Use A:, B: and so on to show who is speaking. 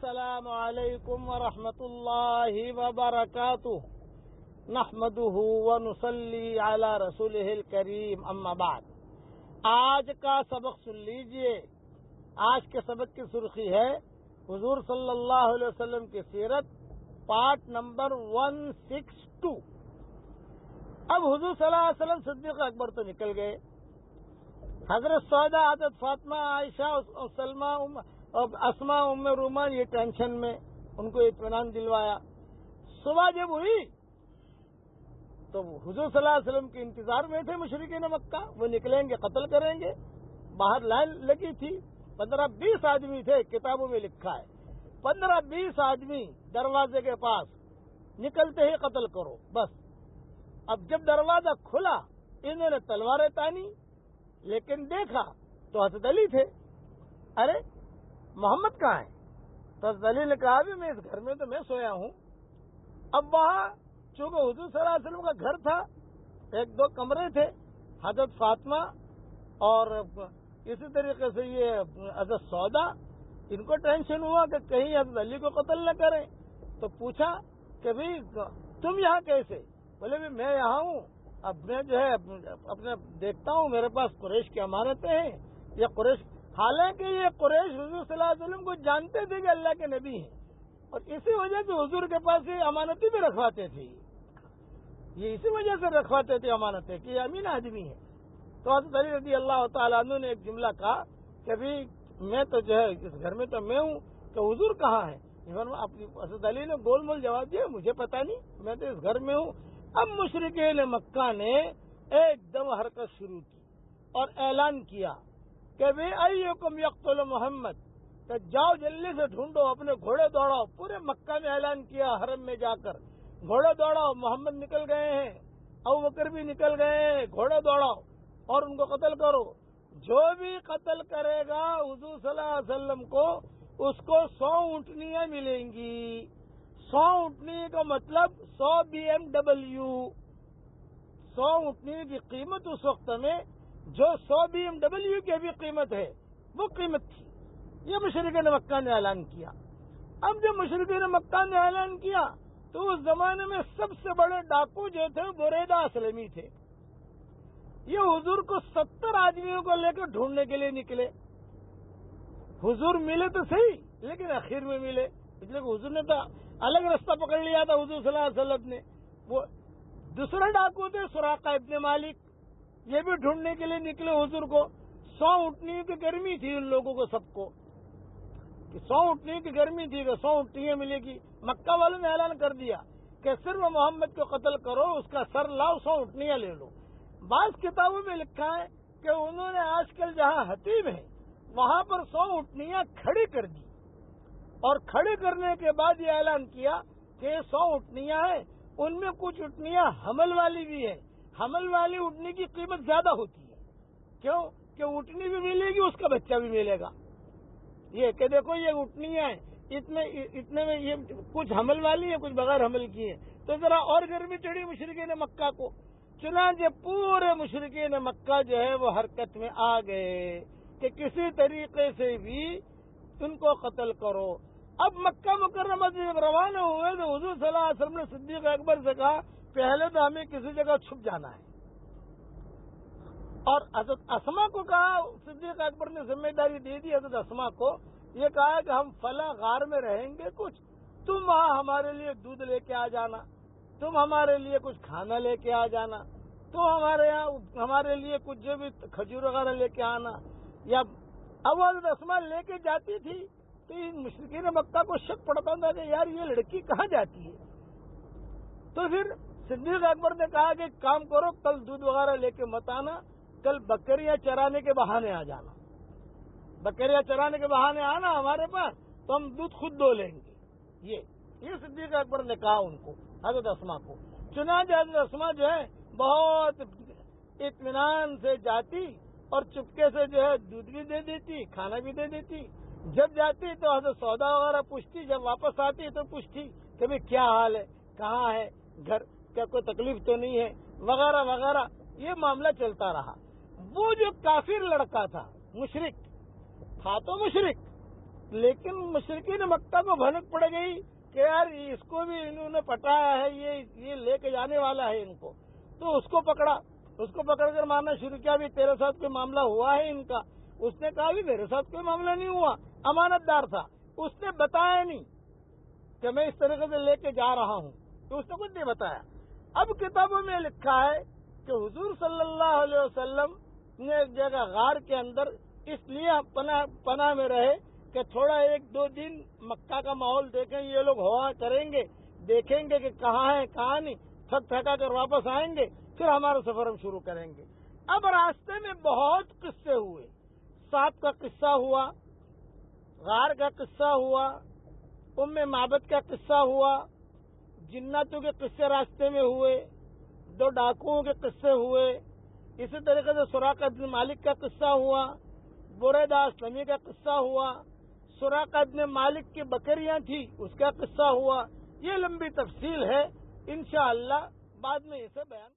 A: السلام علیکم ورحمۃ اللہ وبرکاتہ نحمده ونصلی علی رسولہ الکریم اما بعد۔ آج کا سبق سن لیجئے۔ آج کے سبق کی سرخی ہے حضور صلی اللہ علیہ وسلم کی سیرت، پارٹ نمبر 162۔ اب حضور صلی اللہ علیہ وسلم صدیق اکبر تو نکل گئے، حضرت سودا، حضرت فاطمہ، عائشہ، سلمہ، اسما، ام رومان یہ ٹینشن میں، ان کو اطمینان دلوایا۔ صبح جب ہوئی تو حضور صلی اللہ علیہ وسلم کے انتظار میں تھے مشرکین مکہ، وہ نکلیں گے، قتل کریں گے۔ باہر لائن لگی تھی، 15-20 آدمی تھے، کتابوں میں لکھا ہے 15-20 آدمی دروازے کے پاس، نکلتے ہی قتل کرو بس۔ اب جب دروازہ کھلا انہوں نے تلواریں تانی، لیکن دیکھا تو حضرت علی تھے۔ ارے محمد کہاں ہے؟ تو حضرت علی نے کہا بھی میں اس گھر میں تو میں سویا ہوں۔ اب وہاں چونکہ حضور صلی اللہ علیہ وسلم کا گھر تھا، 1-2 کمرے تھے، حضرت فاطمہ اور اسی طریقے سے یہ حضرت سودا، ان کو ٹینشن ہوا کہ کہیں حضرت علی کو قتل نہ کریں، تو پوچھا کہ بھئی تم یہاں کیسے؟ بولے بھی میں یہاں ہوں، اب میں جو ہے اپنے دیکھتا ہوں، میرے پاس قریش کی امانتیں ہیں۔ یہ قریش، حالانکہ یہ قریش حضور صلی اللہ علیہ وسلم کو جانتے تھے کہ اللہ کے نبی ہیں، اور اسی وجہ سے حضور کے پاس یہ امانتیں بھی رکھواتے تھے، یہ اسی وجہ سے رکھواتے تھے امانتیں کہ یہ امین آدمی ہے۔ تو حضرت علی رضی اللہ تعالیٰ عنہ نے ایک جملہ کہا کہ ابھی میں تو جو ہے اس گھر میں تو میں ہوں، کہ حضور کہاں ہے؟ حضرت علی نے گول مول جواب دیا، مجھے پتا نہیں، میں تو اس گھر میں ہوں۔ اب مشرکین مکہ نے ایک دم حرکت شروع کی اور اعلان کیا کہ بھئی ایکم یقتل محمد، کہ جاؤ جلدی سے ڈھونڈو، اپنے گھوڑے دوڑاؤ۔ پورے مکہ میں اعلان کیا، حرم میں جا کر گھوڑے دوڑاؤ، محمد نکل گئے ہیں، ابوبکر بھی نکل گئے ہیں، گھوڑے دوڑاؤ اور ان کو قتل کرو۔ جو بھی قتل کرے گا حضور صلی اللہ علیہ وسلم کو، اس کو 100 اونٹنیاں ملیں گی۔ 100 اونٹنی کا مطلب 100 BMW۔ 100 اونٹنی کی قیمت اس وقت میں جو 100 BMW کی بھی قیمت ہے، وہ قیمت تھی۔ یہ مشرکین مکہ نے اعلان کیا۔ اب جب مشرکین مکہ نے اعلان کیا تو اس زمانے میں سب سے بڑے ڈاکو جو تھے بریدہ اسلمی تھے۔ یہ حضور کو 70 آدمیوں کو لے کر ڈھونڈنے کے لیے نکلے۔ حضور ملے تو صحیح، لیکن آخر میں ملے، اس لیے کہ حضور نے تو الگ راستہ پکڑ لیا تھا حضور صلی اللہ علیہ وسلم نے۔ وہ دوسرے ڈاکو تھے سراقہ ابن مالک، یہ بھی ڈھونڈنے کے لیے نکلے حضور کو۔ 100 اونٹنیوں کی گرمی تھی ان لوگوں کو، سب کو، کہ 100 اونٹنیوں کی گرمی تھی کہ 100 اونٹنیاں ملے گی۔ مکہ والوں نے اعلان کر دیا کہ صرف محمد کو قتل کرو، اس کا سر لاؤ، 100 اونٹنیاں لے لو۔ بعض کتابوں میں لکھا ہے کہ انہوں نے آج کل جہاں حتیب ہے وہاں پر 100 اونٹنیاں کھڑی کر دی، اور کھڑے کرنے کے بعد یہ اعلان کیا کہ یہ 100 اونٹنیاں ہیں، ان میں کچھ اونٹنیاں حمل والی بھی ہیں۔ حمل والی اونٹنی کی قیمت زیادہ ہوتی ہے، کیوں کہ اونٹنی بھی ملے گی، اس کا بچہ بھی ملے گا۔ یہ کہ دیکھو یہ اونٹنیاں ہیں، اتنے میں یہ کچھ حمل والی ہیں، کچھ بغیر حمل کی ہیں، تو ذرا اور گرمی چڑھی مشرکین مکہ کو۔ چنانچہ پورے مشرکین مکہ جو ہے وہ حرکت میں آ گئے کہ کسی طریقے سے بھی ان کو قتل کرو۔ اب مکہ مکرمہ سے جب روانہ ہوئے تو حضور صلی اللہ علیہ وسلم نے صدیق اکبر سے کہا پہلے تو ہمیں کسی جگہ چھپ جانا ہے، اور حضرت اسما کو کہا، صدیق اکبر نے ذمہ داری دے دی حضرت اسما کو، یہ کہا کہ ہم فلاں غار میں رہیں گے، کچھ تم وہاں ہمارے لیے دودھ لے کے آ جانا، تم ہمارے لیے کچھ کھانا لے کے آ جانا، تم ہمارے یہاں ہمارے لیے کچھ جو بھی کھجور وغیرہ لے کے آنا۔ یا اب حضرت اسما لے کے جاتی تھی تو مشرکین مکہ کو شک پڑتا تھا کہ یار یہ لڑکی کہاں جاتی ہے۔ تو پھر صدیق اکبر نے کہا کہ کام کرو، کل دودھ وغیرہ لے کے مت آنا، کل بکریاں چرانے کے بہانے آ جانا، بکریاں چرانے کے بہانے آنا ہمارے پاس، تو ہم دودھ خود دو لیں گے۔ یہ صدیق اکبر نے کہا ان کو، حضرت اسما کو۔ چنانچہ حضرت اسما جو ہے بہت اطمینان سے جاتی اور چپکے سے جو ہے دودھ بھی دے دیتی، کھانا بھی دے دیتی۔ جب جاتی تو حضرت سودا وغیرہ پوچھتی، جب واپس آتی تو پوچھتی کہ بھئی کیا حال ہے، کہاں ہے گھر، کیا کوئی تکلیف تو نہیں ہے، وغیرہ وغیرہ۔ یہ معاملہ چلتا رہا۔ وہ جو کافر لڑکا تھا، مشرک تھا، تو مشرک لیکن مشرکین مکہ کو بھنک پڑ گئی کہ یار اس کو بھی انہوں نے پٹایا ہے، یہ لے کے جانے والا ہے ان کو، تو اس کو پکڑا، اس کو پکڑ کر مارنا شروع کیا، بھی تیرے ساتھ کوئی معاملہ ہوا ہے ان کا؟ اس نے کہا بھی میرے ساتھ کوئی معاملہ نہیں ہوا، امانت دار تھا، اس نے بتایا نہیں کہ میں اس طریقے سے لے کے جا رہا ہوں، تو اس نے کچھ نہیں بتایا۔ اب کتابوں میں لکھا ہے کہ حضور صلی اللہ علیہ وسلم نے ایک جگہ غار کے اندر اس لیے پناہ میں رہے کہ تھوڑا 1-2 دن مکہ کا ماحول دیکھیں، یہ لوگ ہوا کریں گے، دیکھیں گے کہ کہاں ہے کہاں نہیں، تھک تھکا کر واپس آئیں گے، پھر ہمارا سفر ہم شروع کریں گے۔ اب راستے میں بہت قصے ہوئے، سانپ کا قصہ ہوا، غار کا قصہ ہوا، معبد کا قصہ ہوا، جناتوں کے قصے راستے میں ہوئے، 2 ڈاکوؤں کے قصے ہوئے، اسی طریقے سے سراقہ بن مالک کا قصہ ہوا، بریدہ اسلمی کا قصہ ہوا، سراقہ بن مالک کی بکریاں تھیں اس کا قصہ ہوا۔ یہ لمبی تفصیل ہے، انشاءاللہ بعد میں اسے بیان